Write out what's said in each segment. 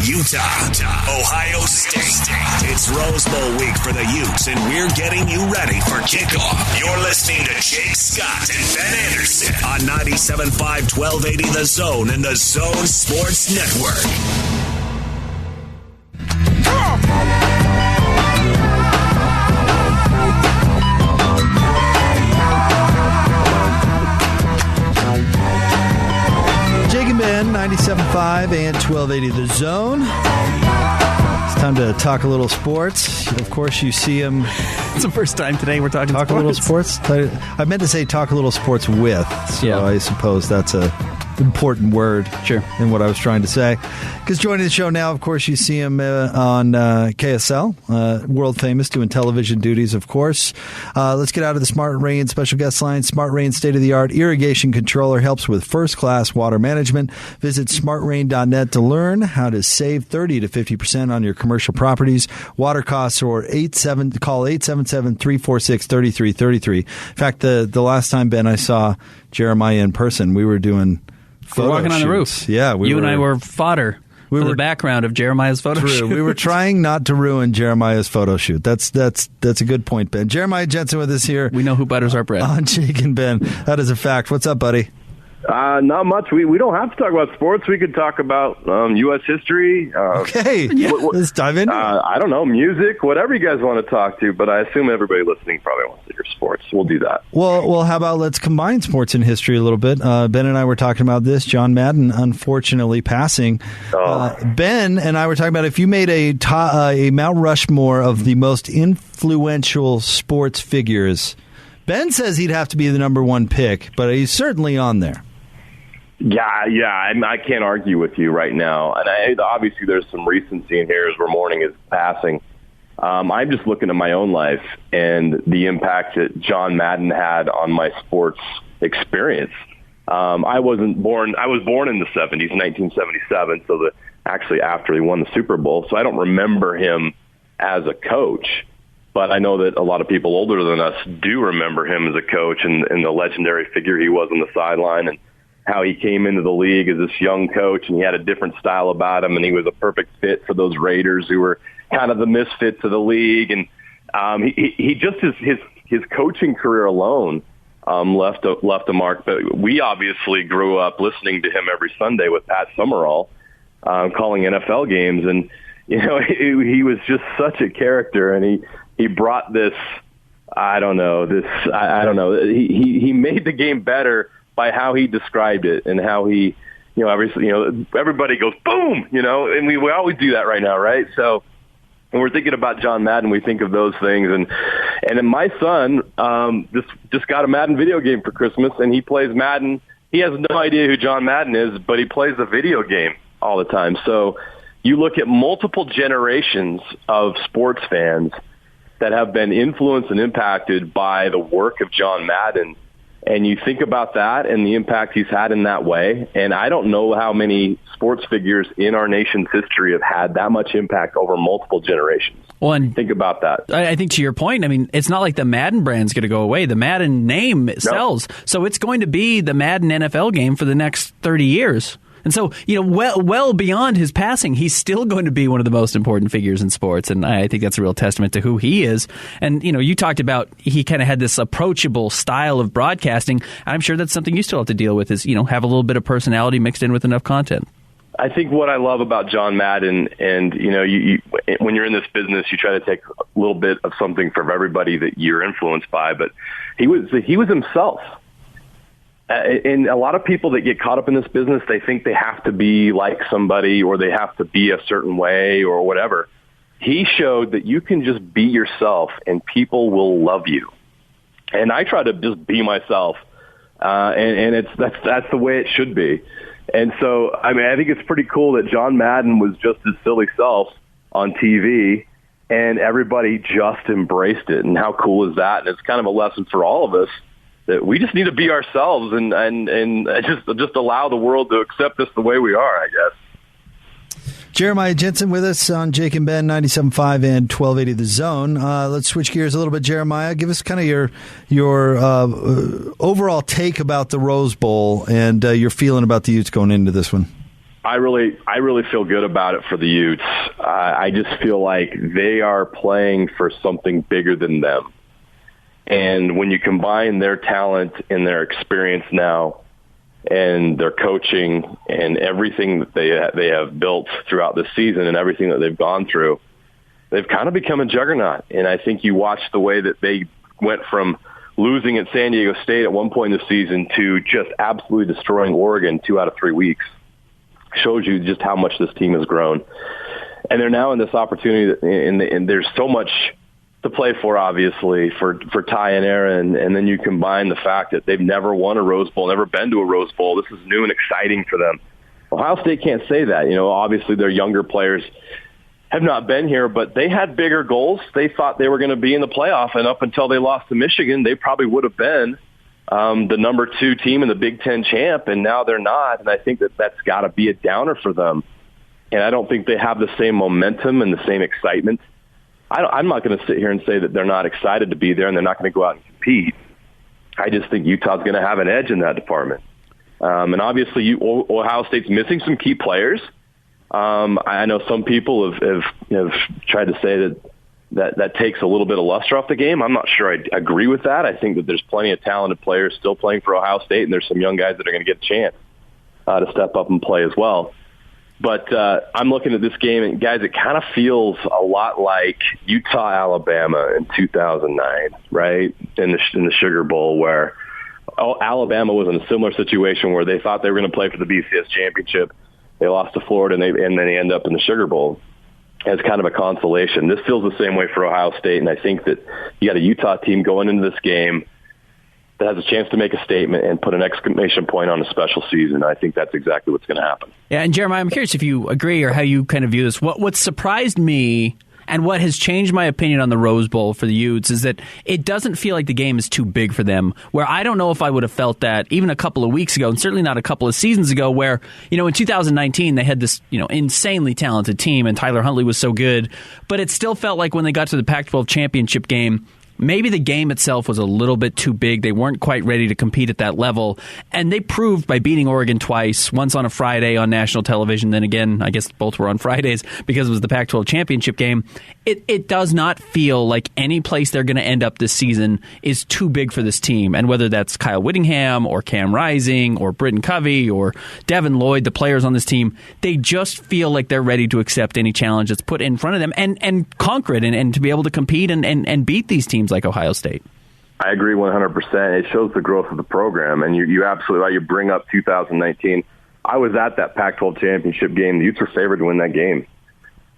Utah, Ohio State. It's Rose Bowl week for the Utes, and we're getting you ready for kickoff. You're listening to Jake Scott and Ben Anderson on 97.5 1280 The Zone and the Zone Sports Network. Jake and Ben, 97.5 and 1280 The Zone. It's time to talk a little sports. Of course, you see him. It's the first time today we're talking talk sports. A little sports. I meant to say talk a little sports with, so yeah. I suppose that's a important word in what I was trying to say. Because joining the show now, of course, you see him on KSL, world famous, doing television duties, of course. Let's get out of the Smart Rain special guest line. Smart Rain state-of-the-art irrigation controller helps with first-class water management. Visit smartrain.net to learn how to save 30 to 50% on your commercial properties. Water costs or call 877-346-3333. In fact, the last time, Ben, I saw Jeremiah in person, we were doing We're walking on the roof. Yeah, you and I were fodder for the background of Jeremiah's photo shoot. We were trying not to ruin Jeremiah's photo shoot. That's a good point, Ben. Jeremiah Jensen with us here. We know who butters our bread. On Jake and Ben. That is a fact. What's up, buddy? Not much. We don't have to talk about sports. We could talk about U.S. history. Okay. Let's dive in. I don't know, music, whatever you guys want to talk to, but I assume everybody listening probably wants to hear sports. We'll do that. Well, how about let's combine sports and history a little bit. Ben and I were talking about this. John Madden, unfortunately, passing. Ben and I were talking about if you made a Mount Rushmore of the most influential sports figures, Ben says he'd have to be the number one pick, but he's certainly on there. Yeah, I can't argue with you right now. And obviously there's some recency in here as we're mourning his passing. I'm just looking at my own life and the impact that John Madden had on my sports experience. I was born in the 70s, 1977, so actually after he won the Super Bowl. So I don't remember him as a coach, but I know that a lot of people older than us do remember him as a coach and the legendary figure he was on the sideline and how he came into the league as this young coach, and he had a different style about him, and he was a perfect fit for those Raiders who were kind of the misfits of the league. And he just his coaching career alone left a mark. But we obviously grew up listening to him every Sunday with Pat Summerall calling NFL games, and you know he was just such a character, and he brought this. I don't know. He made the game better by how he described it and how he, everybody goes boom, and we always do that right now, right? So when we're thinking about John Madden, we think of those things, and then my son just got a Madden video game for Christmas, and he plays Madden. He has no idea who John Madden is, but he plays the video game all the time. So you look at multiple generations of sports fans that have been influenced and impacted by the work of John Madden. And you think about that and the impact he's had in that way. And I don't know how many sports figures in our nation's history have had that much impact over multiple generations. Well, and think about that. I think to your point, I mean, it's not like the Madden brand's going to go away. The Madden name sells. So it's going to be the Madden NFL game for the next 30 years. And so, well beyond his passing, he's still going to be one of the most important figures in sports. And I think that's a real testament to who he is. And, you talked about he kind of had this approachable style of broadcasting. I'm sure that's something you still have to deal with is, have a little bit of personality mixed in with enough content. I think what I love about John Madden, and, you when you're in this business, you try to take a little bit of something from everybody that you're influenced by. But he was himself. And a lot of people that get caught up in this business, they think they have to be like somebody or they have to be a certain way or whatever. He showed that you can just be yourself and people will love you. And I try to just be myself, and that's the way it should be. And so, I mean, I think it's pretty cool that John Madden was just his silly self on TV, and everybody just embraced it. And how cool is that? And it's kind of a lesson for all of us that we just need to be ourselves and just allow the world to accept us the way we are, I guess. Jeremiah Jensen with us on Jake and Ben, 97.5 and 1280 The Zone. Let's switch gears a little bit, Jeremiah. Give us kind of your overall take about the Rose Bowl and your feeling about the Utes going into this one. I really feel good about it for the Utes. I just feel like they are playing for something bigger than them. And when you combine their talent and their experience now and their coaching and everything that they have built throughout the season and everything that they've gone through, they've kind of become a juggernaut. And I think you watch the way that they went from losing at San Diego State at one point in the season to just absolutely destroying Oregon 2 out of 3 weeks. Shows you just how much this team has grown. And they're now in this opportunity, and there's so much to play for, obviously, for Ty and Aaron. And then you combine the fact that they've never won a Rose Bowl, never been to a Rose Bowl. This is new and exciting for them. Ohio State can't say that. Obviously their younger players have not been here, but they had bigger goals. They thought they were going to be in the playoff, and up until they lost to Michigan, they probably would have been the number 2 team in the Big Ten champ, and now they're not. And I think that's got to be a downer for them. And I don't think they have the same momentum and the same excitement. I'm not going to sit here and say that they're not excited to be there and they're not going to go out and compete. I just think Utah's going to have an edge in that department. And obviously, Ohio State's missing some key players. I know some people have tried to say that takes a little bit of luster off the game. I'm not sure I agree with that. I think that there's plenty of talented players still playing for Ohio State, and there's some young guys that are going to get a chance to step up and play as well. But I'm looking at this game, and guys, it kind of feels a lot like Utah-Alabama in 2009, right, in the Sugar Bowl, where Alabama was in a similar situation where they thought they were going to play for the BCS championship. They lost to Florida, and then they end up in the Sugar Bowl as kind of a consolation. This feels the same way for Ohio State, and I think that you got a Utah team going into this game that has a chance to make a statement and put an exclamation point on a special season. I think that's exactly what's going to happen. Yeah, and Jeremiah, I'm curious if you agree or how you kind of view this. What surprised me and what has changed my opinion on the Rose Bowl for the Utes is that it doesn't feel like the game is too big for them, where I don't know if I would have felt that even a couple of weeks ago, and certainly not a couple of seasons ago, where, in 2019 they had this, insanely talented team and Tyler Huntley was so good, but it still felt like when they got to the Pac-12 championship game, maybe the game itself was a little bit too big. They weren't quite ready to compete at that level. And they proved by beating Oregon twice, once on a Friday on national television, then again, I guess both were on Fridays because it was the Pac-12 championship game. It does not feel like any place they're going to end up this season is too big for this team. And whether that's Kyle Whittingham or Cam Rising or Britton Covey or Devin Lloyd, the players on this team, they just feel like they're ready to accept any challenge that's put in front of them and conquer it and to be able to compete and beat these teams like Ohio State. I agree 100%. It shows the growth of the program, and you absolutely right. You bring up 2019. I was at that Pac-12 championship game. The Utes were favored to win that game,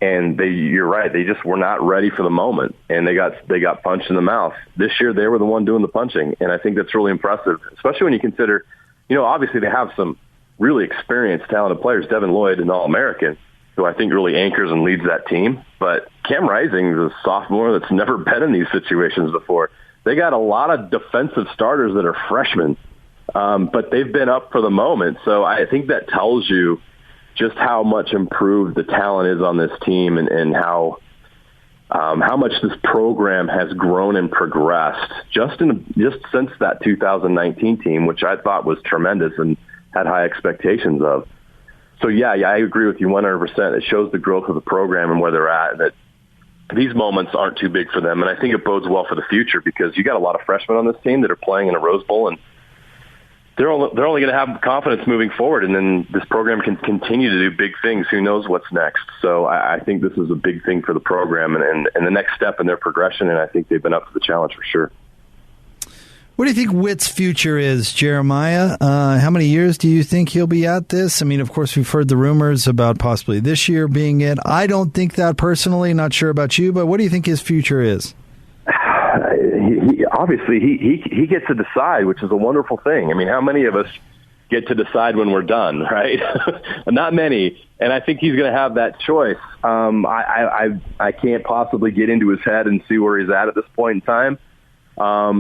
and you're right. They just were not ready for the moment, and they got punched in the mouth. This year, they were the one doing the punching, and I think that's really impressive, especially when you consider, obviously they have some really experienced, talented players. Devin Lloyd, an All-American, who I think really anchors and leads that team. But Cam Rising is a sophomore that's never been in these situations before. They got a lot of defensive starters that are freshmen, but they've been up for the moment. So I think that tells you just how much improved the talent is on this team and how much this program has grown and progressed just since that 2019 team, which I thought was tremendous and had high expectations of. So, yeah, I agree with you 100%. It shows the growth of the program and where they're at, that these moments aren't too big for them. And I think it bodes well for the future because you got a lot of freshmen on this team that are playing in a Rose Bowl, and they're only going to have confidence moving forward, and then this program can continue to do big things. Who knows what's next? So I think this is a big thing for the program and the next step in their progression, and I think they've been up to the challenge for sure. What do you think Witt's future is, Jeremiah? How many years do you think he'll be at this? I mean, of course, we've heard the rumors about possibly this year being it. I don't think that personally. Not sure about you, but what do you think his future is? Obviously, he gets to decide, which is a wonderful thing. I mean, how many of us get to decide when we're done, right? Not many. And I think he's going to have that choice. I can't possibly get into his head and see where he's at this point in time.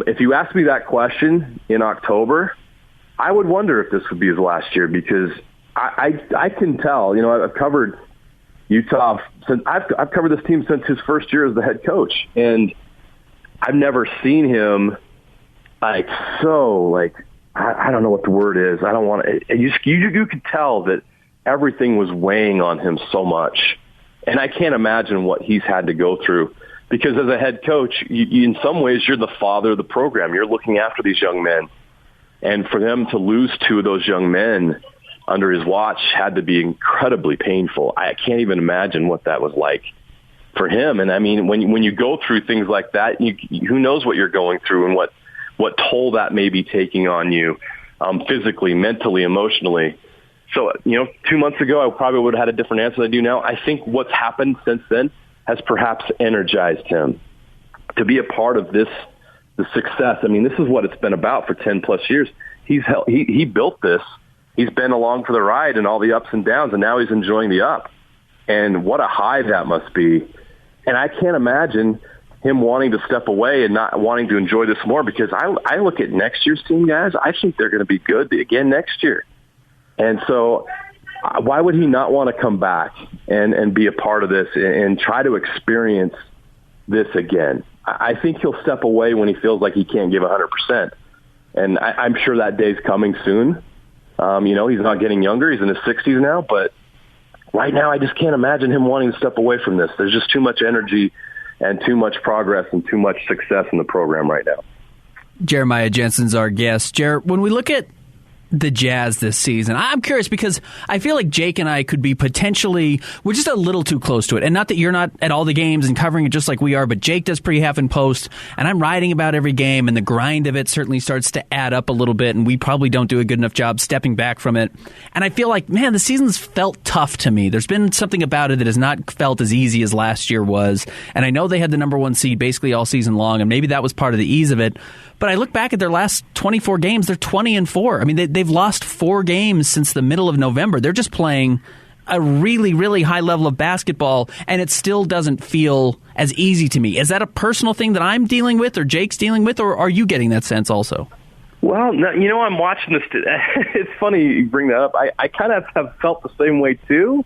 If you asked me that question in October, I would wonder if this would be his last year because I can tell. I've covered Utah since I've covered this team since his first year as the head coach, and I've never seen him I don't know what the word is. I don't want to. You could tell that everything was weighing on him so much. And I can't imagine what he's had to go through, because as a head coach, you, in some ways, you're the father of the program. You're looking after these young men. And for them to lose 2 of those young men under his watch had to be incredibly painful. I can't even imagine what that was like for him. And I mean, when you go through things like that, who knows what you're going through and what toll that may be taking on you, physically, mentally, emotionally. So, 2 months ago, I probably would have had a different answer than I do now. I think what's happened since then has perhaps energized him to be a part of the success. I mean, this is what it's been about for 10 plus years. He built this. He's been along for the ride and all the ups and downs, and now he's enjoying the up. And what a high that must be. And I can't imagine him wanting to step away and not wanting to enjoy this more, because I look at next year's team, guys. I think they're going to be good again next year. And so why would he not want to come back and be a part of this and try to experience this again? I think he'll step away when he feels like he can't give 100%. And I'm sure that day's coming soon. He's not getting younger. He's in his 60s now. But right now, I just can't imagine him wanting to step away from this. There's just too much energy and too much progress and too much success in the program right now. Jeremiah Jensen's our guest. When we look at the Jazz this season, I'm curious, because I feel like Jake and I could be we're just a little too close to it. And not that you're not at all the games and covering it just like we are, but Jake does pre-half and post, and I'm writing about every game, and the grind of it certainly starts to add up a little bit, and we probably don't do a good enough job stepping back from it. And I feel like, man, the season's felt tough to me. There's been something about it that has not felt as easy as last year was. And I know they had the number 1 seed basically all season long, and maybe that was part of the ease of it. But I look back at their last 24 games, they're 20-4. I mean, they've lost 4 games since the middle of November. They're just playing a really, really high level of basketball, and it still doesn't feel as easy to me. Is that a personal thing that I'm dealing with, or Jake's dealing with, or are you getting that sense also? Well, I'm watching this. It's funny you bring that up. I kind of have felt the same way too.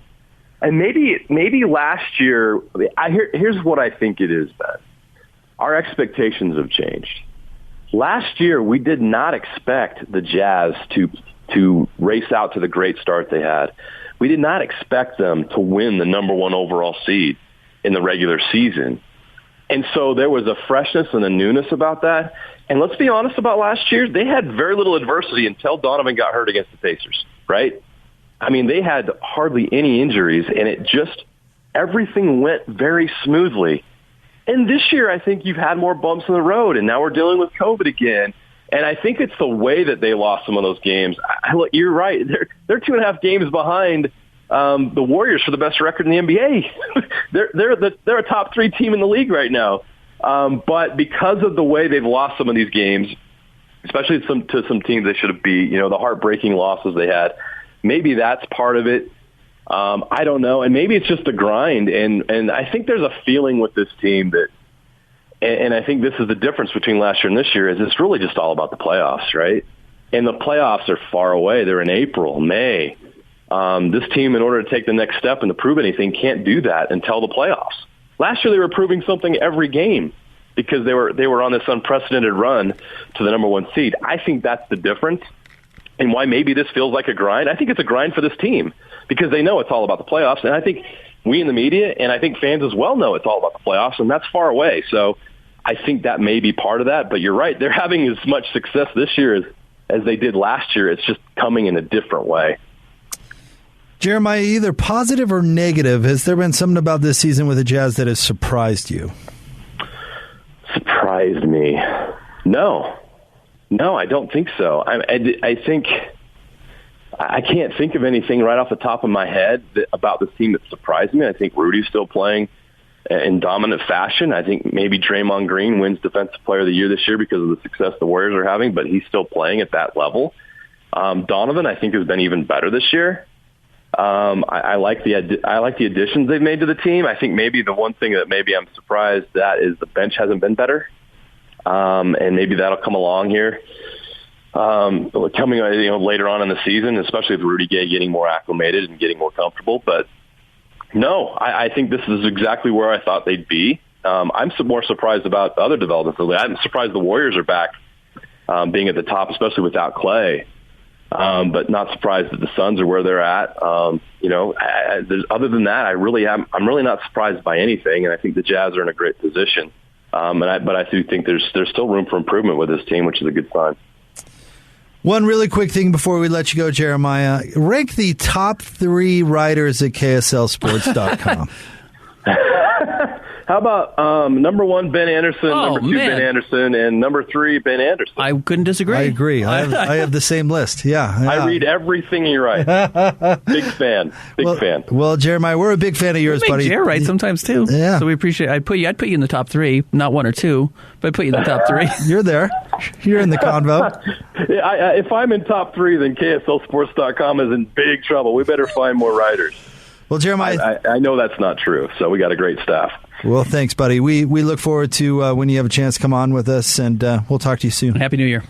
And maybe last year, here's what I think it is, Ben. Our expectations have changed. Last year, we did not expect the Jazz to race out to the great start they had. We did not expect them to win the number 1 overall seed in the regular season. And so there was a freshness and a newness about that. And let's be honest about last year, they had very little adversity until Donovan got hurt against the Pacers, right? I mean, they had hardly any injuries, and everything went very smoothly. And this year, I think you've had more bumps in the road, and now we're dealing with COVID again. And I think it's the way that they lost some of those games. Look, you're right. They're 2.5 games behind the Warriors for the best record in the NBA. They're a top 3 team in the league right now. But because of the way they've lost some of these games, especially to some teams they should have beat, the heartbreaking losses they had, maybe that's part of it. I don't know. And maybe it's just the grind. And I think there's a feeling with this team that, and I think this is the difference between last year and this year, is it's really just all about the playoffs, right? And the playoffs are far away. They're in April, May. This team, in order to take the next step and to prove anything, can't do that until the playoffs. Last year they were proving something every game because they were on this unprecedented run to the number 1 seed. I think that's the difference. And why maybe this feels like a grind. I think it's a grind for this team because they know it's all about the playoffs. And I think we in the media and I think fans as well know it's all about the playoffs, and that's far away. So I think that may be part of that. But you're right. They're having as much success this year as they did last year. It's just coming in a different way. Jeremiah, either positive or negative, has there been something about this season with the Jazz that has surprised you? Surprised me? No, I don't think so. I think I can't think of anything right off the top of my head about this team that surprised me. I think Rudy's still playing in dominant fashion. I think maybe Draymond Green wins Defensive Player of the Year this year because of the success the Warriors are having, but he's still playing at that level. Donovan, I think, has been even better this year. I like the additions they've made to the team. I think maybe the one thing that maybe I'm surprised at is the bench hasn't been better, and maybe that'll come along here coming later on in the season, especially with Rudy Gay getting more acclimated and getting more comfortable. But no, I think this is exactly where I thought they'd be. I'm more surprised about other developments. I'm surprised the Warriors are back, being at the top, especially without Clay. but not surprised that the Suns are where they're at. Other than that, I'm really not surprised by anything, and I think the Jazz are in a great position. But I do think there's still room for improvement with this team, which is a good sign. One really quick thing before we let you go, Jeremiah. Rank the top 3 writers at KSLSports.com. How about number 1, Ben Anderson, number 2, Ben Anderson, and number 3, Ben Anderson? I couldn't disagree. I agree. I have the same list. Yeah. I read everything you write. Big fan. Big fan. Well, Jeremiah, we're a big fan of yours, buddy. Jer writes sometimes too. Yeah. So we appreciate. I'd put you in the top 3, not 1 or 2, but I'd put you in the top 3. You're there. You're in the convo. If I'm in top 3, then KSLSports.com is in big trouble. We better find more writers. Well, Jeremiah, I know that's not true, so we got a great staff. Well, thanks, buddy. We look forward to when you have a chance to come on with us, and we'll talk to you soon. Happy New Year.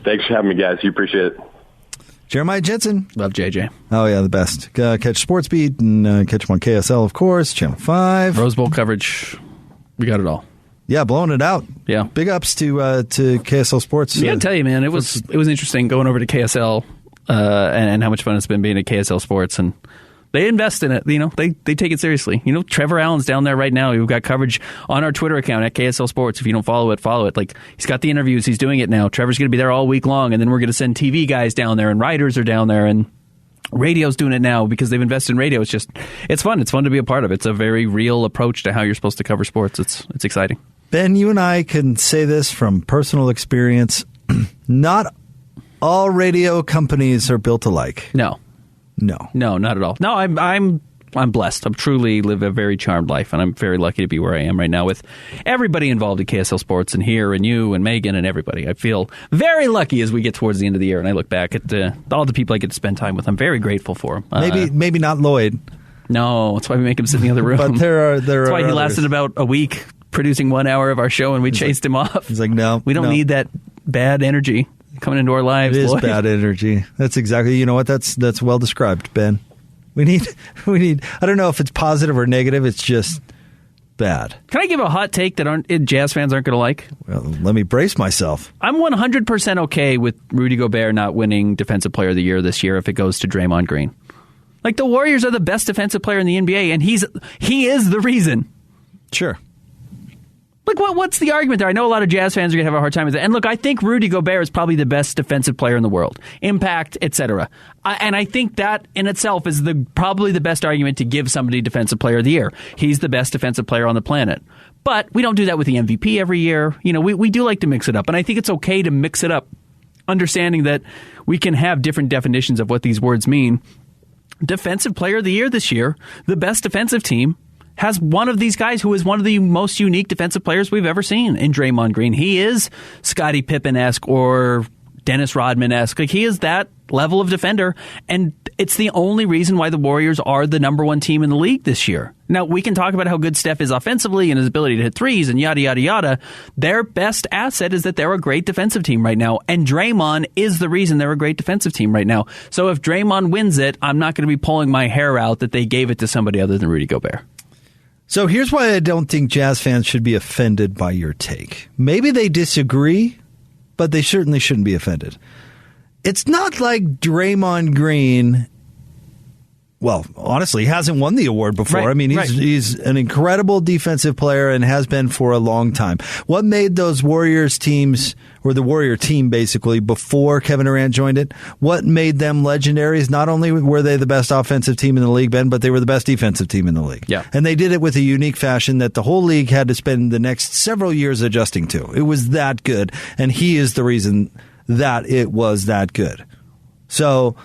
Thanks for having me, guys. You appreciate it. Jeremiah Jensen. Love JJ. Oh, yeah, the best. Catch Sports Beat and catch him on KSL, of course, Channel 5. Rose Bowl coverage. We got it all. Yeah, blowing it out. Yeah. Big ups to KSL Sports. Yeah, I tell you, man, it was interesting going over to KSL and how much fun it's been being at KSL Sports, and they invest in it. They take it seriously. Trevor Allen's down there right now. We've got coverage on our Twitter account at KSL Sports. If you don't follow it, follow it. Like, he's got the interviews. He's doing it now. Trevor's going to be there all week long, and then we're going to send TV guys down there, and writers are down there, and radio's doing it now because they've invested in radio. It's fun. It's fun to be a part of. It's a very real approach to how you're supposed to cover sports. It's exciting. Ben, you and I can say this from personal experience. Not all radio companies are built alike. No, not at all. No, I'm blessed. I'm truly live a very charmed life, and I'm very lucky to be where I am right now with everybody involved at KSL Sports, and here, and you, and Megan, and everybody. I feel very lucky as we get towards the end of the year, and I look back at all the people I get to spend time with. I'm very grateful for them. Maybe not Lloyd. No, that's why we make him sit in the other room. But that's why he lasted about a week producing 1 hour of our show, and we chased him off. He's like, no, we don't need that bad energy coming into our lives. It is bad energy. That's exactly. You know what? That's well described, Ben. We need. I don't know if it's positive or negative. It's just bad. Can I give a hot take that Jazz fans aren't going to like? Well, let me brace myself. I'm 100% okay with Rudy Gobert not winning Defensive Player of the Year this year if it goes to Draymond Green. Like, the Warriors are the best defensive player in the NBA, and he is the reason. Sure. Like, what's the argument there? I know a lot of Jazz fans are going to have a hard time with it. And look, I think Rudy Gobert is probably the best defensive player in the world. Impact, etc. And I think that in itself is probably the best argument to give somebody Defensive Player of the Year. He's the best defensive player on the planet. But we don't do that with the MVP every year. We do like to mix it up. And I think it's okay to mix it up, understanding that we can have different definitions of what these words mean. Defensive Player of the Year this year, the best defensive team, has one of these guys who is one of the most unique defensive players we've ever seen in Draymond Green. He is Scottie Pippen-esque or Dennis Rodman-esque. Like, he is that level of defender, and it's the only reason why the Warriors are the number one team in the league this year. Now, we can talk about how good Steph is offensively and his ability to hit threes and yada, yada, yada. Their best asset is that they're a great defensive team right now, and Draymond is the reason they're a great defensive team right now. So if Draymond wins it, I'm not going to be pulling my hair out that they gave it to somebody other than Rudy Gobert. So here's why I don't think Jazz fans should be offended by your take. Maybe they disagree, but they certainly shouldn't be offended. It's not like Draymond Green, well, honestly, hasn't won the award before. Right, I mean, he's an incredible defensive player and has been for a long time. What made those Warriors teams, or the Warrior team basically, before Kevin Durant joined it, what made them legendary is not only were they the best offensive team in the league, Ben, but they were the best defensive team in the league. Yeah. And they did it with a unique fashion that the whole league had to spend the next several years adjusting to. It was that good, and he is the reason that it was that good. So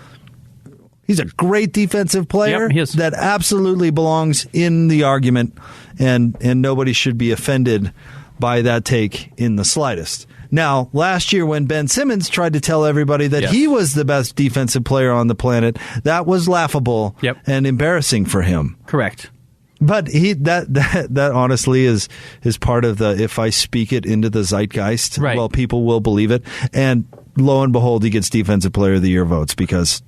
he's a great defensive player that absolutely belongs in the argument, and nobody should be offended by that take in the slightest. Now, last year when Ben Simmons tried to tell everybody that he was the best defensive player on the planet, that was laughable and embarrassing for him. Correct. But that honestly is part of the, if I speak it into the zeitgeist, well, people will believe it. And lo and behold, he gets Defensive Player of the Year votes because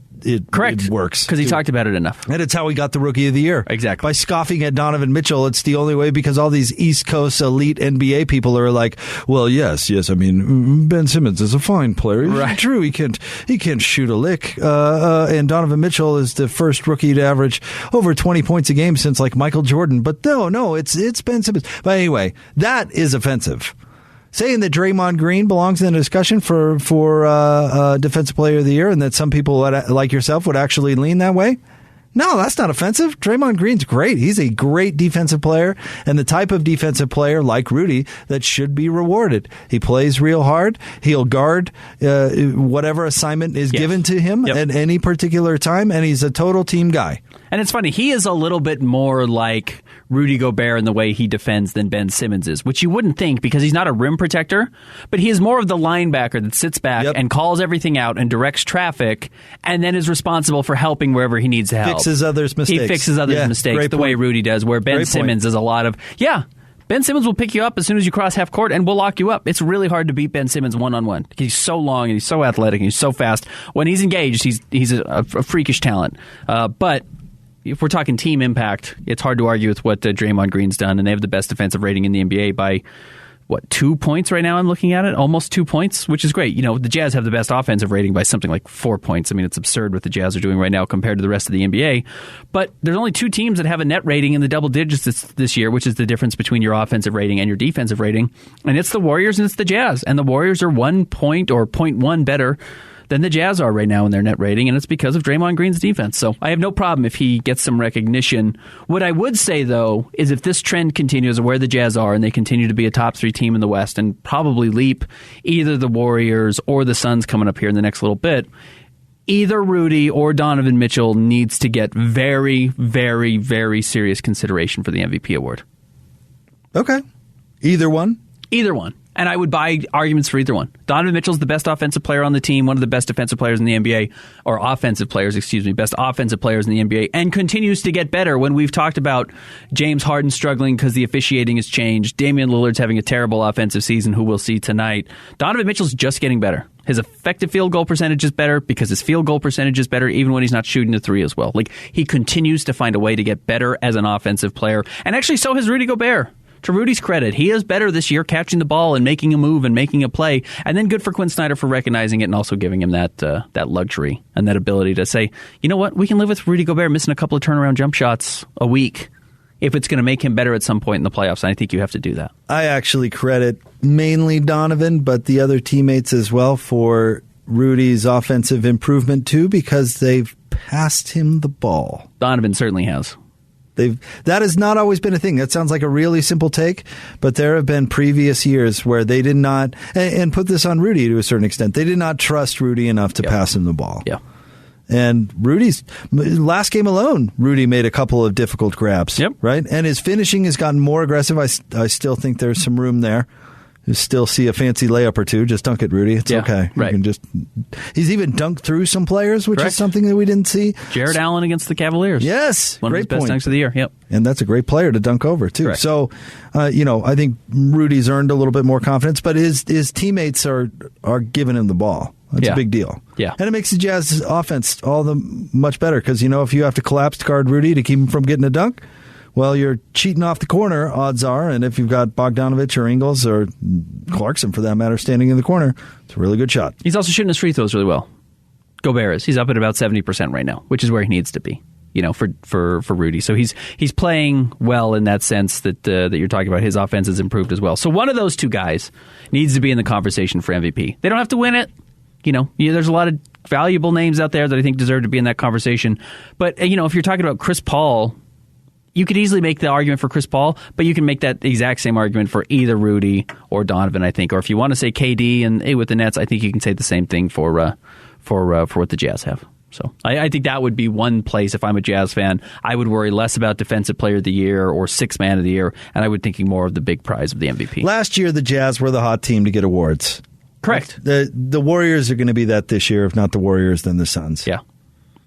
Correct. It works. Because he talked about it enough. And it's how he got the Rookie of the Year. Exactly. By scoffing at Donovan Mitchell, it's the only way, because all these East Coast elite NBA people are like, well, yes, I mean, Ben Simmons is a fine player. Right. True, he can't shoot a lick. And Donovan Mitchell is the first rookie to average over 20 points a game since like Michael Jordan. But no, it's Ben Simmons. But anyway, that is offensive. Saying that Draymond Green belongs in the discussion for Defensive Player of the Year, and that some people like yourself would actually lean that way. No, that's not offensive. Draymond Green's great. He's a great defensive player, and the type of defensive player like Rudy that should be rewarded. He plays real hard. He'll guard whatever assignment is given to him at any particular time, and he's a total team guy. And it's funny, he is a little bit more like Rudy Gobert in the way he defends than Ben Simmons is, which you wouldn't think because he's not a rim protector, but he is more of the linebacker that sits back and calls everything out and directs traffic and then is responsible for helping wherever he needs to help. Fixes others' mistakes. He fixes others' mistakes the way Rudy does, where Ben Simmons is a lot of, Ben Simmons will pick you up as soon as you cross half court and will lock you up. It's really hard to beat Ben Simmons one-on-one. He's so long and he's so athletic and he's so fast. When he's engaged, he's a freakish talent. But if we're talking team impact, it's hard to argue with what Draymond Green's done, and they have the best defensive rating in the NBA by, 2 points right now I'm looking at it? Almost 2 points, which is great. The Jazz have the best offensive rating by something like 4 points. I mean, it's absurd what the Jazz are doing right now compared to the rest of the NBA. But there's only 2 teams that have a net rating in the double digits this year, which is the difference between your offensive rating and your defensive rating. And it's the Warriors and it's the Jazz. And the Warriors are 1 point or 0.1 better than the Jazz are right now in their net rating, and it's because of Draymond Green's defense. So I have no problem if he gets some recognition. What I would say, though, is if this trend continues of where the Jazz are and they continue to be a top 3 team in the West and probably leap either the Warriors or the Suns coming up here in the next little bit, either Rudy or Donovan Mitchell needs to get very, very, very serious consideration for the MVP award. Okay. Either one? Either one. And I would buy arguments for either one. Donovan Mitchell's the best offensive player on the team, one of the best defensive players in the NBA, or best offensive players in the NBA, and continues to get better when we've talked about James Harden struggling because the officiating has changed. Damian Lillard's having a terrible offensive season, who we'll see tonight. Donovan Mitchell's just getting better. His effective field goal percentage is better because his field goal percentage is better even when he's not shooting the 3 as well. Like, he continues to find a way to get better as an offensive player. And actually, so has Rudy Gobert. To Rudy's credit, he is better this year catching the ball and making a move and making a play. And then good for Quinn Snyder for recognizing it and also giving him that luxury and that ability to say, you know what, we can live with Rudy Gobert missing a couple of turnaround jump shots a week if it's going to make him better at some point in the playoffs. And I think you have to do that. I actually credit mainly Donovan, but the other teammates as well for Rudy's offensive improvement too, because they've passed him the ball. Donovan certainly has. That has not always been a thing. That sounds like a really simple take, but there have been previous years where they did not, and put this on Rudy to a certain extent, they did not trust Rudy enough to pass him the ball. Yeah. And Rudy's last game alone, Rudy made a couple of difficult grabs. Yep. Right? And his finishing has gotten more aggressive. I still think there's some room there. You still see a fancy layup or two. Just dunk it, Rudy. It's okay. Right. You can he's even dunked through some players, which is something that we didn't see. Jared Allen against the Cavaliers. Yes. One great of his best point. dunks of the year. Yep. And that's a great player to dunk over, too. Correct. So, I think Rudy's earned a little bit more confidence, but his teammates are giving him the ball. That's a big deal. Yeah. And it makes the Jazz offense all the much better because, if you have to collapse to guard Rudy to keep him from getting a dunk, well, you're cheating off the corner, odds are. And if you've got Bogdanovich or Ingles or Clarkson, for that matter, standing in the corner, it's a really good shot. He's also shooting his free throws really well. Gobert is. He's up at about 70% right now, which is where he needs to be, for Rudy. So he's playing well in that sense that you're talking about. His offense has improved as well. So one of those two guys needs to be in the conversation for MVP. They don't have to win it. There's a lot of valuable names out there that I think deserve to be in that conversation. But, if you're talking about Chris Paul, you could easily make the argument for Chris Paul, but you can make that exact same argument for either Rudy or Donovan, I think. Or if you want to say KD and with the Nets, I think you can say the same thing for what the Jazz have. So I think that would be one place, if I'm a Jazz fan, I would worry less about Defensive Player of the Year or Sixth Man of the Year, and I would thinking more of the big prize of the MVP. Last year, the Jazz were the hot team to get awards. Correct. The Warriors are going to be that this year. If not the Warriors, then the Suns. Yeah.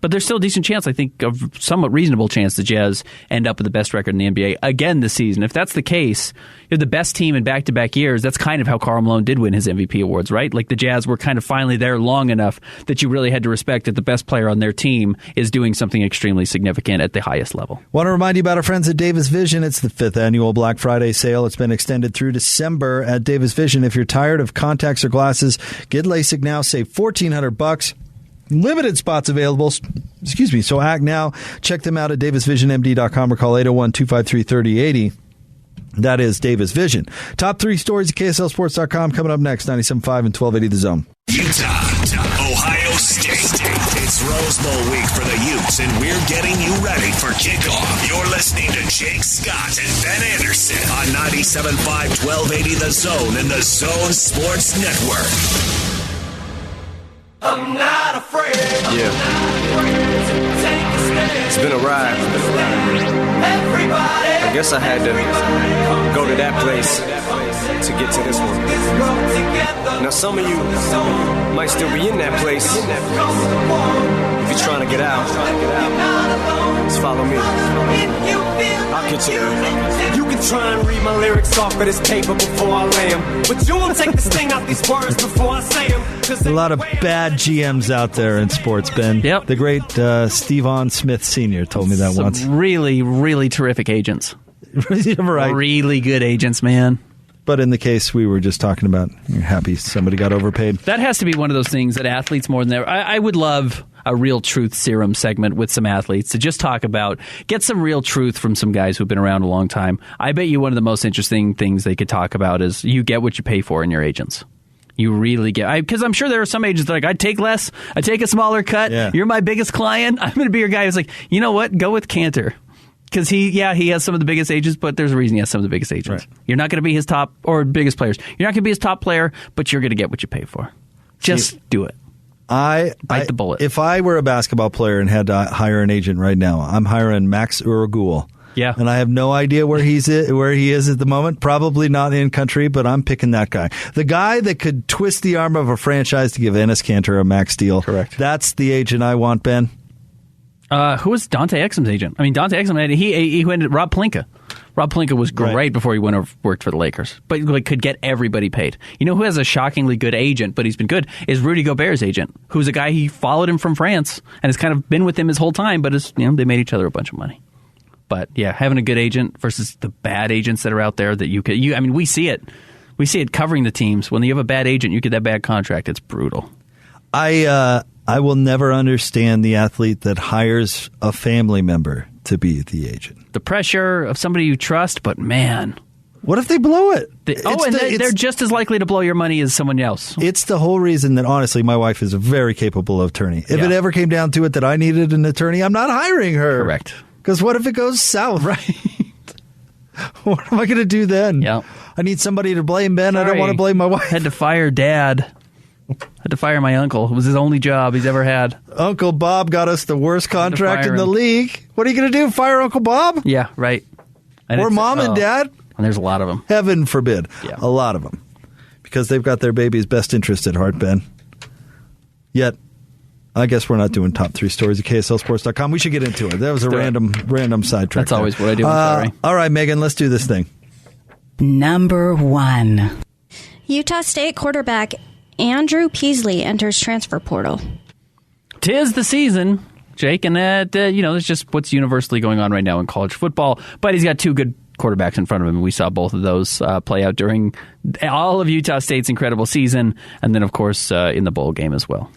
But there's still a decent chance, I think, of somewhat reasonable chance the Jazz end up with the best record in the NBA again this season. If that's the case, you're the best team in back-to-back years. That's kind of how Karl Malone did win his MVP awards, right? Like the Jazz were kind of finally there long enough that you really had to respect that the best player on their team is doing something extremely significant at the highest level. Want to remind you about our friends at Davis Vision. It's the 5th annual Black Friday sale. It's been extended through December at Davis Vision. If you're tired of contacts or glasses, get LASIK now. Save $1,400. Limited spots available. So act now. Check them out at davisvisionmd.com or call 801-253-3080. That is Davis Vision. Top 3 stories at KSLSports.com. Coming up next, 97.5 and 1280 The Zone. Utah, Ohio State. It's Rose Bowl week for the Utes, and we're getting you ready for kickoff. You're listening to Jake Scott and Ben Anderson on 97.5, 1280 The Zone and the Zone Sports Network. I'm not afraid. Yeah. It's been a ride. I guess I had to go to that place to get to this one. Now some of you might still be in that place. If you're trying to get out, just follow me. I'll get you there. You can try and read my lyrics off of this paper before I lay them, but you won't take the sting out these words before I say them. A lot of bad GMs out there in sports, Ben. Yep. The great Stevon Smith Sr. told me that once. Really, really terrific agents. Right. Really good agents, man. But in the case we were just talking about, you're happy somebody got overpaid. That has to be one of those things that athletes more than ever. I would love a real truth serum segment with some athletes to just talk about, get some real truth from some guys who've been around a long time. I bet you one of the most interesting things they could talk about is you get what you pay for in your agents. You really get, because I'm sure there are some agents that are like, I'd take less, I'd take a smaller cut. Yeah. You're my biggest client. I'm going to be your guy who's like, you know what? Go with Cantor. Because he has some of the biggest agents, but there's a reason he has some of the biggest agents. Right. You're not going to be his top or biggest players. You're not going to be his top player, but you're going to get what you pay for. Just do it. Bite the bullet. If I were a basketball player and had to hire an agent right now, I'm hiring Max Urugul. Yeah. And I have no idea where he is at the moment. Probably not in country, but I'm picking that guy. The guy that could twist the arm of a franchise to give Enes Kanter a max deal. Correct. That's the agent I want, Ben. Who was Dante Exum's agent? I mean, Dante Exum, he went to Rob Pelinka. Rob Pelinka was great before he went over worked for the Lakers, but could get everybody paid. You know who has a shockingly good agent, but he's been good, is Rudy Gobert's agent, who's a guy he followed him from France and has kind of been with him his whole time, but they made each other a bunch of money. But yeah, having a good agent versus the bad agents that are out there that we see it. We see it covering the teams. When you have a bad agent, you get that bad contract. It's brutal. I will never understand the athlete that hires a family member to be the agent. The pressure of somebody you trust, but man. What if they blow it? They're just as likely to blow your money as someone else. It's the whole reason that, honestly, my wife is a very capable attorney. If it ever came down to it that I needed an attorney, I'm not hiring her. Correct. Because what if it goes south? Right. What am I going to do then? Yeah. I need somebody to blame, Ben. Sorry. I don't want to blame my wife. Had to fire Dad. Had to fire my uncle. It was his only job he's ever had. Uncle Bob got us the worst contract in the league. What are you going to do? Fire Uncle Bob? Yeah, right. Or Mom and Dad? And there's a lot of them. Heaven forbid. Yeah. A lot of them. Because they've got their baby's best interest at heart, Ben. Yet, I guess we're not doing top 3 stories at KSLSports.com. We should get into it. That was a random sidetrack. That's always what I do. I'm sorry. All right, Megan, let's do this thing. Number 1. Utah State quarterback Andrew Peasley enters transfer portal. 'Tis the season, Jake, and that it's just what's universally going on right now in college football. But he's got 2 good quarterbacks in front of him, and we saw both of those play out during all of Utah State's incredible season, and then, of course, in the bowl game as well.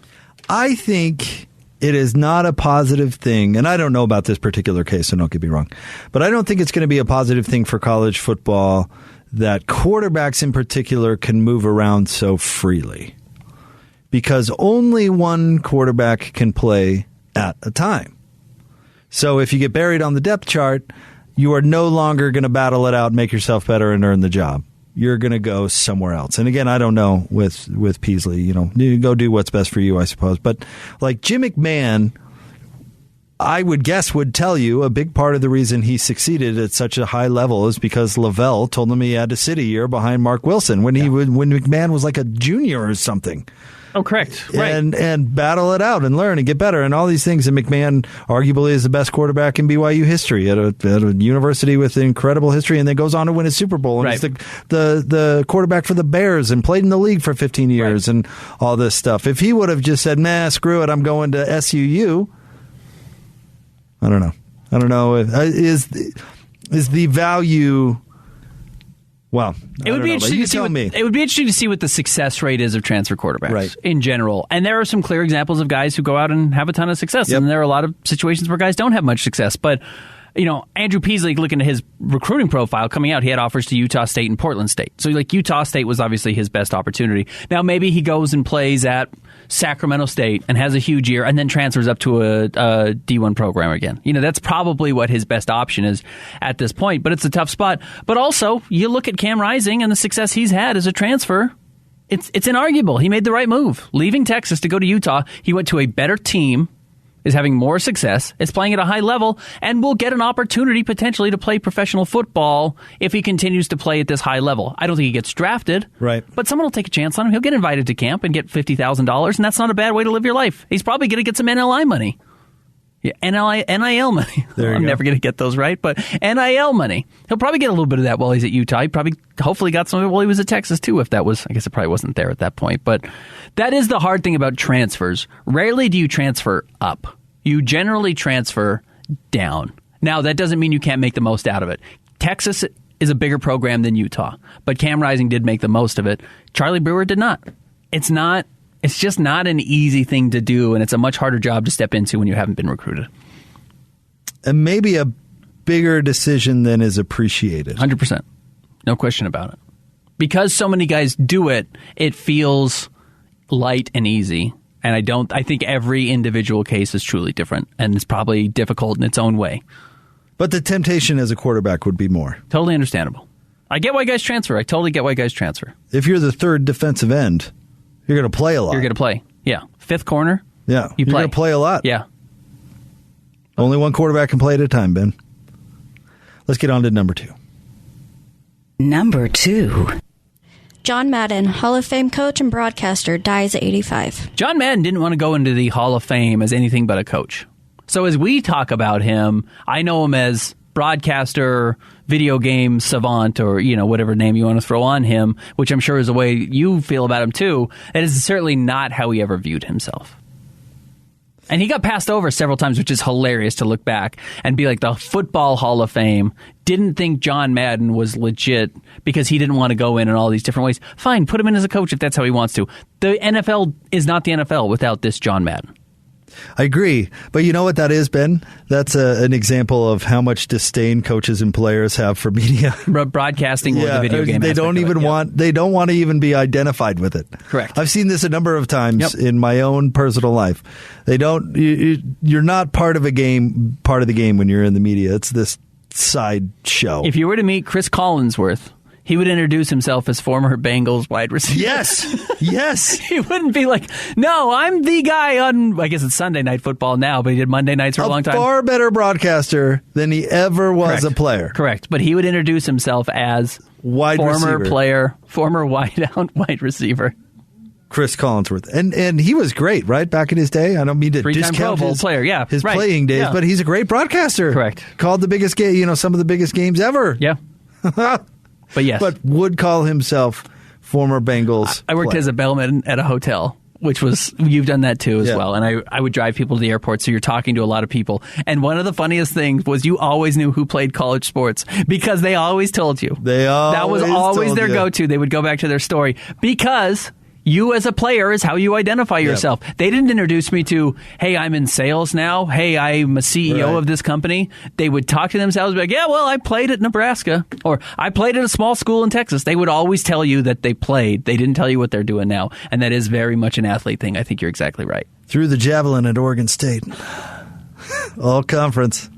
I think it is not a positive thing, and I don't know about this particular case, so don't get me wrong, but I don't think it's going to be a positive thing for college football that quarterbacks in particular can move around so freely, because only one quarterback can play at a time. So if you get buried on the depth chart, you are no longer going to battle it out, make yourself better, and earn the job. You're going to go somewhere else. And again, I don't know with Peasley, you go do what's best for you, I suppose. But like Jim McMahon, I would guess would tell you a big part of the reason he succeeded at such a high level is because Lavelle told him he had to sit a year behind Mark Wilson when McMahon was like a junior or something. Oh, correct. Right. And battle it out and learn and get better and all these things. And McMahon arguably is the best quarterback in BYU history at a university with incredible history, and then goes on to win a Super Bowl. And he's the quarterback for the Bears and played in the league for 15 years and all this stuff. If he would have just said, nah, screw it, I'm going to SUU, I don't know. Is the value... Well, it would be interesting to see. It would be interesting to see what the success rate is of transfer quarterbacks in general. And there are some clear examples of guys who go out and have a ton of success, and there are a lot of situations where guys don't have much success. But Andrew Peasley, looking at his recruiting profile coming out, he had offers to Utah State and Portland State. So Utah State was obviously his best opportunity. Now maybe he goes and plays at Sacramento State and has a huge year and then transfers up to a D1 program again. That's probably what his best option is at this point, but it's a tough spot. But also, you look at Cam Rising and the success he's had as a transfer, it's inarguable. He made the right move. Leaving Texas to go to Utah, he went to a better team, is having more success, is playing at a high level, and will get an opportunity potentially to play professional football if he continues to play at this high level. I don't think he gets drafted, but someone will take a chance on him. He'll get invited to camp and get $50,000, and that's not a bad way to live your life. He's probably going to get some NLI money. Yeah, NIL money. I'm never going to get those right, but NIL money. He'll probably get a little bit of that while he's at Utah. He probably, hopefully, got some of it while he was at Texas, too, if that was, I guess it probably wasn't there at that point. But that is the hard thing about transfers. Rarely do you transfer up. You generally transfer down. Now, that doesn't mean you can't make the most out of it. Texas is a bigger program than Utah, but Cam Rising did make the most of it. Charlie Brewer did not. It's just not an easy thing to do, and it's a much harder job to step into when you haven't been recruited. And maybe a bigger decision than is appreciated. 100%. No question about it. Because so many guys do it, it feels light and easy. And I think every individual case is truly different, and it's probably difficult in its own way. But the temptation as a quarterback would be more. Totally understandable. I get why guys transfer. I totally get why guys transfer. If you're the third defensive end, you're going to play a lot. You're going to play. Yeah. Fifth corner. Yeah. You're going to play a lot. Yeah. Only one quarterback can play at a time, Ben. Let's get on to number 2. Number 2. John Madden, Hall of Fame coach and broadcaster, dies at 85. John Madden didn't want to go into the Hall of Fame as anything but a coach. So as we talk about him, I know him as broadcaster, video game savant, or whatever name you want to throw on him, which I'm sure is the way you feel about him too. That is certainly not how he ever viewed himself. And he got passed over several times, which is hilarious to look back and be like, the Football Hall of Fame didn't think John Madden was legit because he didn't want to go in all these different ways. Fine, put him in as a coach if that's how he wants to. The NFL is not the NFL without this John Madden. I agree. But you know what that is, Ben? That's an example of how much disdain coaches and players have for media. Broadcasting or the video game. They don't even want to even be identified with it. Correct. I've seen this a number of times in my own personal life. They don't. You're not part of the game when you're in the media. It's this side show. If you were to meet Chris Collinsworth, he would introduce himself as former Bengals wide receiver. Yes. He wouldn't be like, no, I'm the guy on, I guess it's Sunday Night Football now, but he did Monday nights for a long time. A far better broadcaster than he ever was a player. Correct. But he would introduce himself as former player, former wide receiver. Chris Collinsworth. And he was great, right? Back in his day. I don't mean to discount his player, his playing days, but he's a great broadcaster. Correct. Called the biggest game, some of the biggest games ever. Yeah. But yes. But would call himself former Bengals. I worked as a bellman at a hotel, which was, you've done that too as well. And I would drive people to the airport, so you're talking to a lot of people. And one of the funniest things was you always knew who played college sports because they always told you. That was always their go-to. They would go back to their story because you as a player is how you identify yourself. They didn't introduce me to, hey, I'm in sales now. Hey, I'm a CEO of this company. They would talk to themselves and be like, yeah, well, I played at Nebraska, or I played at a small school in Texas. They would always tell you that they played. They didn't tell you what they're doing now. And that is very much an athlete thing. I think you're exactly right. Threw the javelin at Oregon State. All conference.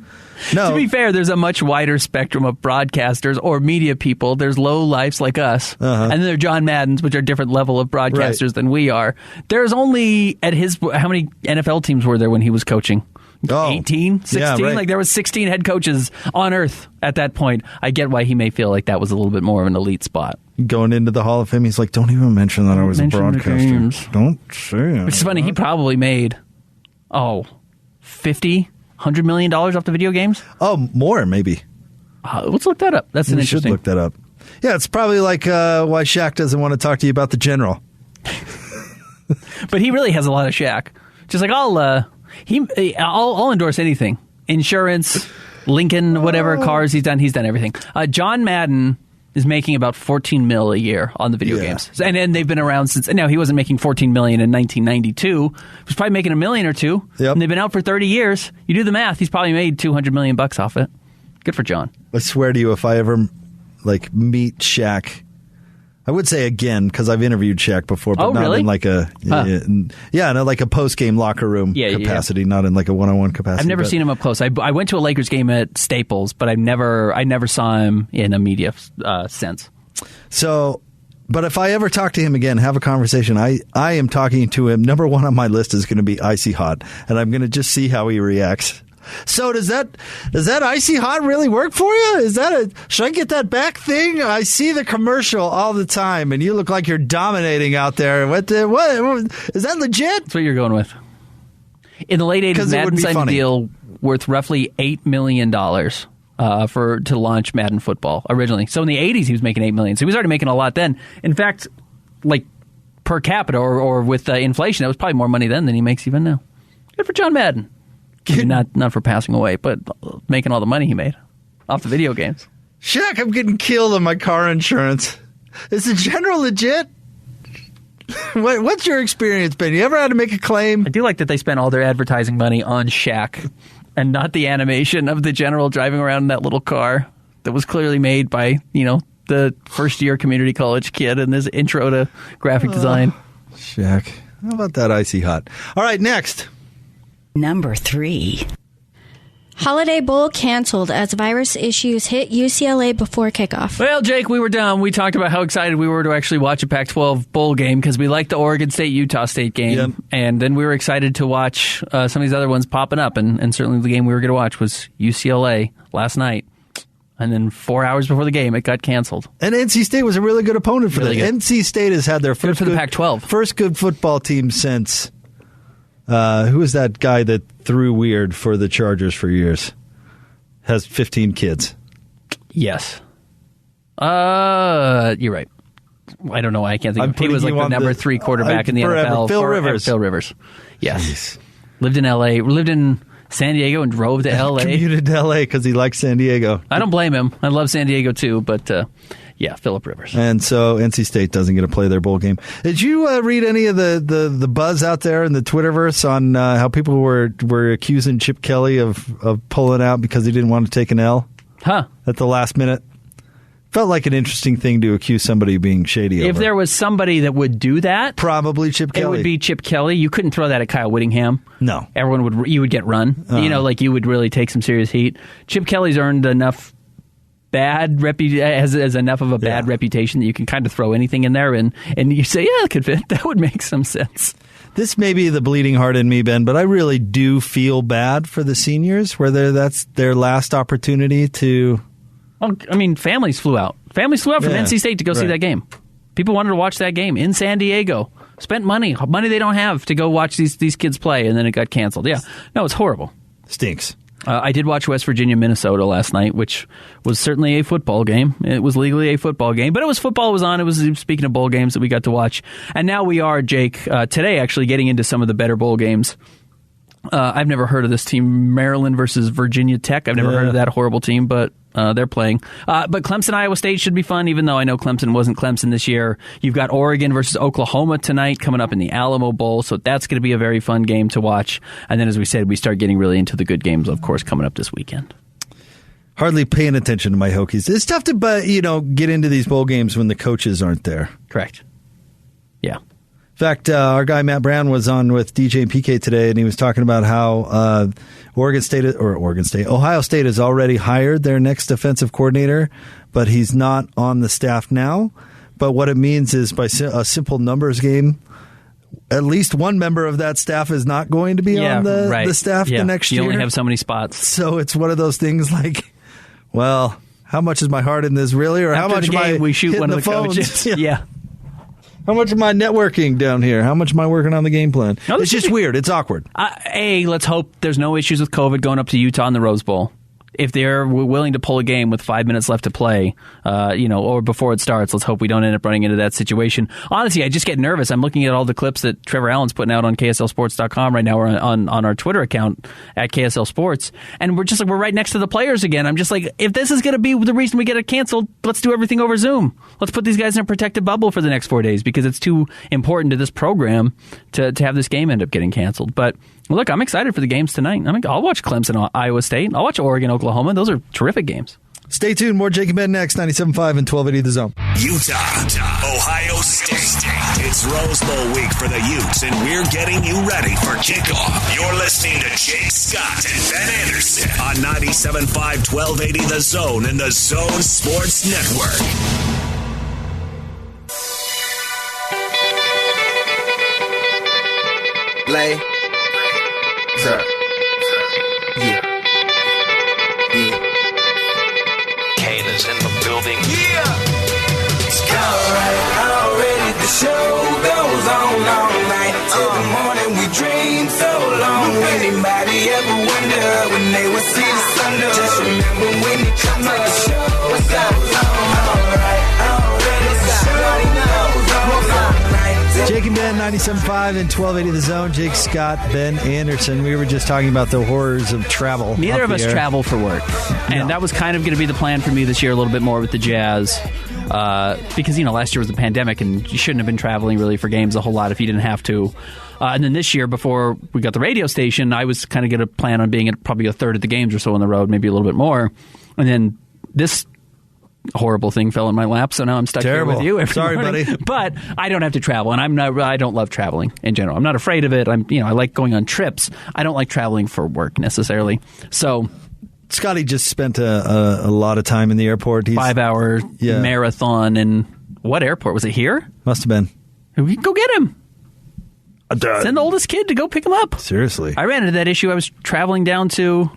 No. To be fair, there's a much wider spectrum of broadcasters or media people. There's low lifes like us, and then there are John Maddens, which are a different level of broadcasters than we are. There's only, how many NFL teams were there when he was coaching? 18, 16. Yeah, right. Like there was 16 head coaches on earth at that point. I get why he may feel like that was a little bit more of an elite spot. Going into the Hall of Fame, he's like, don't even mention that I was a broadcaster. Don't say it. Which is funny. He probably made, $50, $100 million off the video games? Oh, more, maybe. Let's look that up. That's an interesting. We should look that up. Yeah, it's probably like why Shaq doesn't want to talk to you about the general. But he really has a lot of Shaq. Just like I'll endorse anything. Insurance, Lincoln, whatever cars he's done everything. John Madden is making about $14 million a year on the video games. And then they've been around since. Now, he wasn't making $14 million in 1992. He was probably making $1 million or $2 million. Yep. And they've been out for 30 years. You do the math. He's probably made $200 million off it. Good for John. I swear to you, if I ever meet Shaq, I would say again, because I've interviewed Shaq before, but not really? in like a like a post-game locker room capacity, not in like a one-on-one capacity. I've never seen him up close. I went to a Lakers game at Staples, but I never saw him in a media sense. So, but if I ever talk to him again, have a conversation, I am talking to him. Number one on my list is going to be Icy Hot, and I'm going to just see how he reacts. So does that Icy Hot really work for you? Should I get that back thing? I see the commercial all the time, and you look like you're dominating out there. What is that legit? That's what you're going with. In the late 80s, Madden signed a deal worth roughly $8 million to launch Madden football originally. So in the 80s, he was making $8 million. So he was already making a lot then. In fact, like per capita or with inflation, that was probably more money then than he makes even now. Good for John Madden. Not for passing away, but making all the money he made off the video games. Shaq, I'm getting killed on my car insurance. Is the general legit? What's your experience been? You ever had to make a claim? I do like that they spent all their advertising money on Shaq and not the animation of the general driving around in that little car that was clearly made by, the first-year community college kid in this intro to graphic design. Shaq. How about that Icy Hot? All right, next. Number 3. Holiday Bowl canceled as virus issues hit UCLA before kickoff. Well, Jake, we were down. We talked about how excited we were to actually watch a Pac-12 bowl game because we liked the Oregon State-Utah State game. Yep. And then we were excited to watch some of these other ones popping up. And certainly the game we were going to watch was UCLA last night. And then 4 hours before the game, it got canceled. And NC State was a really good opponent for them. NC State has had their first good Pac-12. First good football team since... who was that guy that threw weird for the Chargers for years? Has 15 kids. Yes. You're right. I don't know why I can't think of it. He was like the number 3 quarterback in the NFL. Phil Rivers. Phil Rivers. Yes. Jeez. Lived in L.A. Lived in San Diego and drove to L.A. Commuted to L.A. because he likes San Diego. I don't blame him. I love San Diego too, but... yeah, Phillip Rivers. And so NC State doesn't get to play their bowl game. Did you read any of the buzz out there in the Twitterverse on how people were accusing Chip Kelly of pulling out because he didn't want to take an L at the last minute? Felt like an interesting thing to accuse somebody of being shady over. If there was somebody that would do that, probably Chip Kelly. It would be Chip Kelly. You couldn't throw that at Kyle Whittingham. No. You would get run. You would really take some serious heat. Chip Kelly's earned enough has enough of a bad reputation that you can kind of throw anything in there and you say, yeah, it could fit. That would make some sense. This may be the bleeding heart in me, Ben, but I really do feel bad for the seniors where that's their last opportunity to... Well, I mean, families flew out. Families flew out from NC State to go see that game. People wanted to watch that game in San Diego. Spent money they don't have to go watch these kids play, and then it got canceled. Yeah. No, it's horrible. Stinks. I did watch West Virginia, Minnesota last night, which was certainly a football game. It was legally a football game, but football was on. It was, speaking of bowl games, that we got to watch. And now we are, Jake, today actually getting into some of the better bowl games. I've never heard of this team, Maryland versus Virginia Tech. I've never heard of that horrible team, but they're playing. But Clemson, Iowa State should be fun, even though I know Clemson wasn't Clemson this year. You've got Oregon versus Oklahoma tonight coming up in the Alamo Bowl, so that's going to be a very fun game to watch. And then, as we said, we start getting really into the good games, of course, coming up this weekend. Hardly paying attention to my Hokies. It's tough to get into these bowl games when the coaches aren't there. Correct. Yeah. In fact, our guy Matt Brown was on with DJ and PK today, and he was talking about how Ohio State has already hired their next defensive coordinator, but he's not on the staff now. But what it means is by a simple numbers game, at least one member of that staff is not going to be on the staff the next year. You only have so many spots. So it's one of those things like, well, how much is my heart in this really? Or After how much the game, am I we shoot hitting one the of the phones? coaches. Yeah. How much am I networking down here? How much am I working on the game plan? It's just weird. It's awkward. Let's hope there's no issues with COVID going up to Utah in the Rose Bowl. If they're willing to pull a game with 5 minutes left to play, or before it starts, let's hope we don't end up running into that situation. Honestly, I just get nervous. I'm looking at all the clips that Trevor Allen's putting out on KSLSports.com right now, or on our Twitter account at KSL Sports, and we're right next to the players again. I'm just like, if this is going to be the reason we get it canceled, let's do everything over Zoom. Let's put these guys in a protected bubble for the next 4 days because it's too important to this program to have this game end up getting canceled. But look, I'm excited for the games tonight. I'll watch Clemson, Iowa State. I'll watch Oregon, Oklahoma. Those are terrific games. Stay tuned. More Jake and Ben next. 97.5 and 1280 The Zone. Utah, Ohio State. It's Rose Bowl week for the Utes, and we're getting you ready for kickoff. You're listening to Jake Scott and Ben Anderson on 97.5, 1280 The Zone and The Zone Sports Network. Play. Sir. Yeah. Kane is in the building. Yeah. Alright, already the show goes on all night. Till the morning we dream so long. Anybody ever wonder when they would see the sun? Just remember when it comes to the show goes on. Alright, already the show goes on all night. Jake and Ben, 97.5 and 1280 The Zone. Jake Scott, Ben Anderson. We were just talking about the horrors of travel. Neither of us travel for work. And that was kind of going to be the plan for me this year, a little bit more with the Jazz. Because, last year was the pandemic and you shouldn't have been traveling really for games a whole lot if you didn't have to. And then this year, before we got the radio station, I was kind of going to plan on being at probably a third of the games or so on the road, maybe a little bit more. And then this horrible thing fell in my lap, so now I'm stuck here with you every morning. Buddy. But I don't have to travel, and I don't love traveling in general. I'm not afraid of it. I like going on trips. I don't like traveling for work necessarily. So Scotty just spent a lot of time in the airport. 5-hour marathon in what airport? Was it here? Must have been. We can go get him. Send the oldest kid to go pick him up. Seriously. I ran into that issue. I was traveling down to,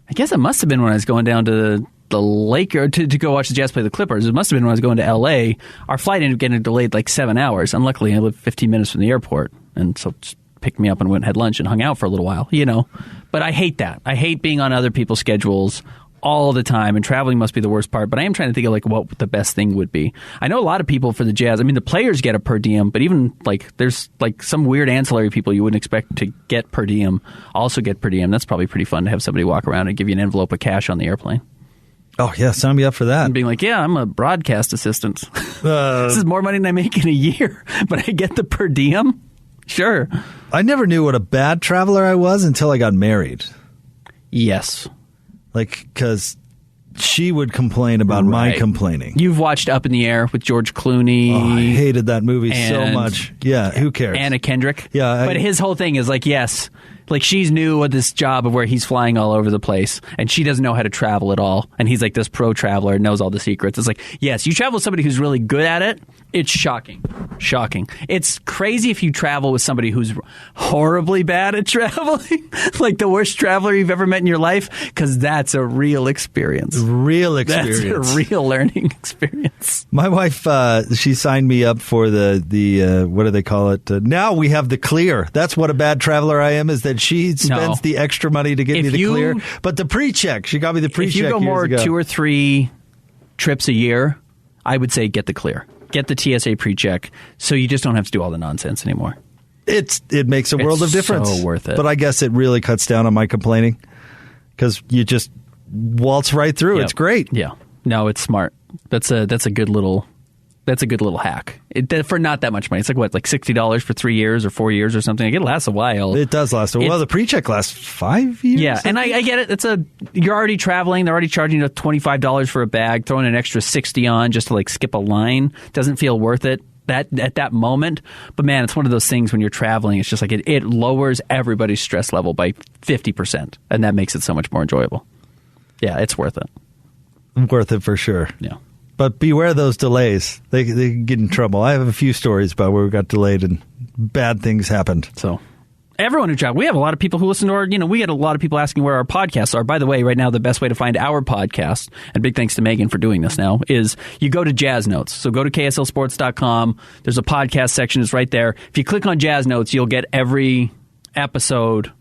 I guess it must have been when I was going down to the lake or to go watch the Jazz play the Clippers. It must have been when I was going to L.A. Our flight ended up getting delayed like 7 hours. And luckily, I lived 15 minutes from the airport. And so just picked me up and went and had lunch and hung out for a little while, But I hate that. I hate being on other people's schedules all the time, and traveling must be the worst part. But I am trying to think of what the best thing would be. I know a lot of people for the Jazz. I mean, the players get a per diem, but even there's some weird ancillary people you wouldn't expect to get per diem also get per diem. That's probably pretty fun to have somebody walk around and give you an envelope of cash on the airplane. Oh, yeah, sign me up for that. And being like, yeah, I'm a broadcast assistant. This is more money than I make in a year, but I get the per diem? Sure. I never knew what a bad traveler I was until I got married. Yes. Because she would complain about my complaining. You've watched Up in the Air with George Clooney. Oh, I hated that movie so much. Yeah, who cares? Anna Kendrick. Yeah. But his whole thing is yes. She's new at this job of where he's flying all over the place, and she doesn't know how to travel at all. And he's this pro traveler, knows all the secrets. It's yes, you travel with somebody who's really good at it. It's shocking. Shocking. It's crazy if you travel with somebody who's horribly bad at traveling, the worst traveler you've ever met in your life, because that's a real experience. That's a real learning experience. My wife, she signed me up for the what do they call it? Now we have the clear. That's what a bad traveler I am, is that she spends the extra money to get me the clear. But the pre-check, she got me the pre-check. If you go more 2 or 3 trips a year, I would say get the clear. Get the TSA pre-check so you just don't have to do all the nonsense anymore. It makes a world of difference. It's so worth it. But I guess it really cuts down on my complaining because you just waltz right through. Yep. It's great. Yeah. No, it's smart. That's a good little hack. For not that much money. It's $60 for 3 years or 4 years or something. It lasts a while. It does last a while. Well, the pre-check lasts 5 years. Yeah, and I get it. You're already traveling. They're already charging you $25 for a bag, throwing an extra $60 on just to skip a line. Doesn't feel worth it at that moment. But man, it's one of those things when you're traveling. It's just it lowers everybody's stress level by 50%, and that makes it so much more enjoyable. Yeah, it's worth it. Worth it for sure. Yeah. But beware those delays. They can get in trouble. I have a few stories about where we got delayed and bad things happened. So everyone who travels, we have a lot of people who listen to our, we get a lot of people asking where our podcasts are. By the way, right now, the best way to find our podcast, and big thanks to Megan for doing this now, is you go to Jazz Notes. So go to KSLSports.com. There's a podcast section. It's right there. If you click on Jazz Notes, you'll get every episode.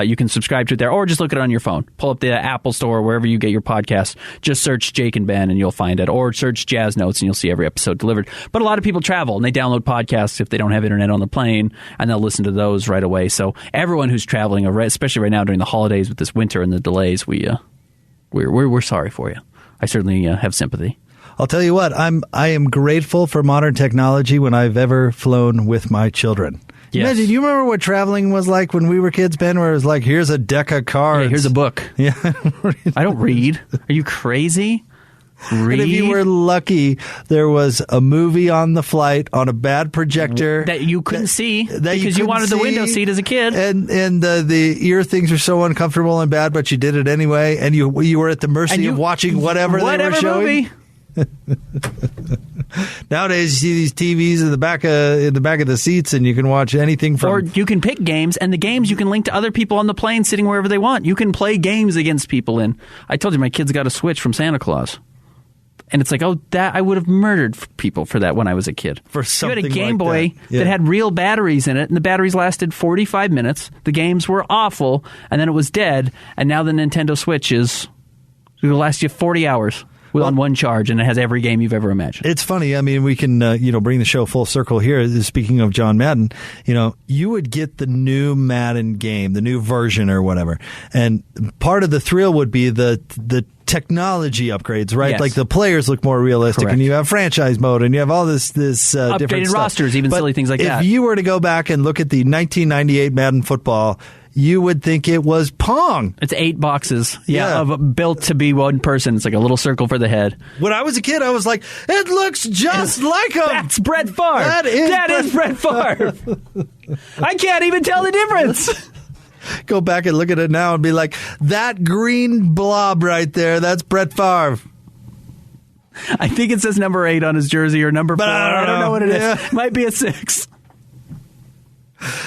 You can subscribe to it there, or just look at it on your phone. Pull up the Apple Store, wherever you get your podcast. Just search Jake and Ben, and you'll find it. Or search Jazz Notes, and you'll see every episode delivered. But a lot of people travel, and they download podcasts if they don't have internet on the plane, and they'll listen to those right away. So everyone who's traveling, especially right now during the holidays with this winter and the delays, we're sorry for you. I certainly have sympathy. I'll tell you what, I am grateful for modern technology when I've ever flown with my children. Yes. Imagine, you remember what traveling was like when we were kids, Ben, where it was like, here's a deck of cards. Yeah, here's a book. Yeah. I don't read. Are you crazy? Read? And if you were lucky, there was a movie on the flight on a bad projector. That you couldn't see because you wanted the window seat as a kid. And the ear things were so uncomfortable and bad, but you did it anyway. And you were at the mercy of watching whatever they were showing. Movie. Nowadays, you see these TVs in the back of the seats, and you can watch anything from. Or you can pick games, and the games you can link to other people on the plane sitting wherever they want. You can play games against people. And I told you my kids got a Switch from Santa Claus, and it's like, that I would have murdered people for that when I was a kid. For something you had a Game like Boy that had real batteries in it, and the batteries lasted 45 minutes. The games were awful, and then it was dead. And now the Nintendo Switch will last you 40 hours. On one charge, and it has every game you've ever imagined. It's funny. I mean, we can bring the show full circle here. Speaking of John Madden, you would get the new Madden game, the new version or whatever, and part of the thrill would be the technology upgrades, right? Yes. Like the players look more realistic, Correct. and you have franchise mode, and you have all this updated different stuff. rosters, even silly things like that. If you were to go back and look at the 1998 Madden football, you would think it was Pong. It's 8 boxes, built to be one person. It's like a little circle for the head. When I was a kid, I was like, it looks just like him. That's Brett Favre. That is Brett Favre. I can't even tell the difference. Go back and look at it now and be like, that green blob right there, that's Brett Favre. I think it says number 8 on his jersey or number 4. I don't know what it is. Might be a 6.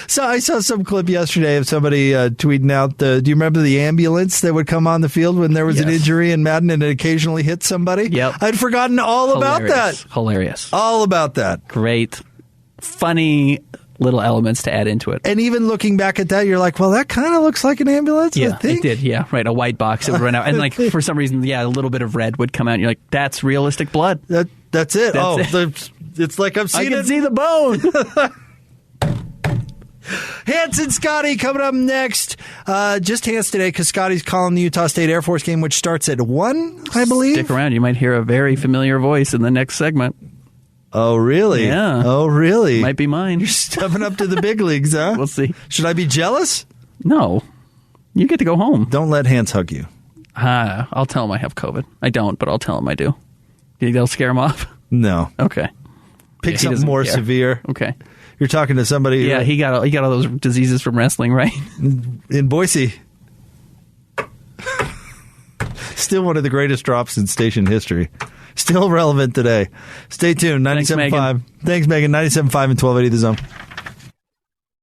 So I saw some clip yesterday of somebody tweeting out, do you remember the ambulance that would come on the field when there was an injury in Madden and it occasionally hit somebody? Yep. I'd forgotten all about that. Hilarious. All about that. Great, funny little elements to add into it. And even looking back at that, you're like, well, that kind of looks like an ambulance, I think. It did, yeah. Right, a white box that would run out. And like for some reason, a little bit of red would come out. And you're like, that's realistic blood. That's it. It's like I've seen it. I can see the bone. Hanson Scotty coming up next. Just Hans today because Scotty's calling the Utah State Air Force game, which starts at 1, I believe. Stick around. You might hear a very familiar voice in the next segment. Oh, really? Yeah. Oh, really? Might be mine. You're stepping up to the big leagues, huh? We'll see. Should I be jealous? No. You get to go home. Don't let Hans hug you. I'll tell him I have COVID. I don't, but I'll tell him I do. You think that'll scare him off? No. Okay. Pick something more severe. Okay. You're talking to somebody. Yeah, he got all those diseases from wrestling, right? In Boise. Still one of the greatest drops in station history. Still relevant today. Stay tuned. 97.5. Thanks, Megan. 97.5 and 1280 The Zone.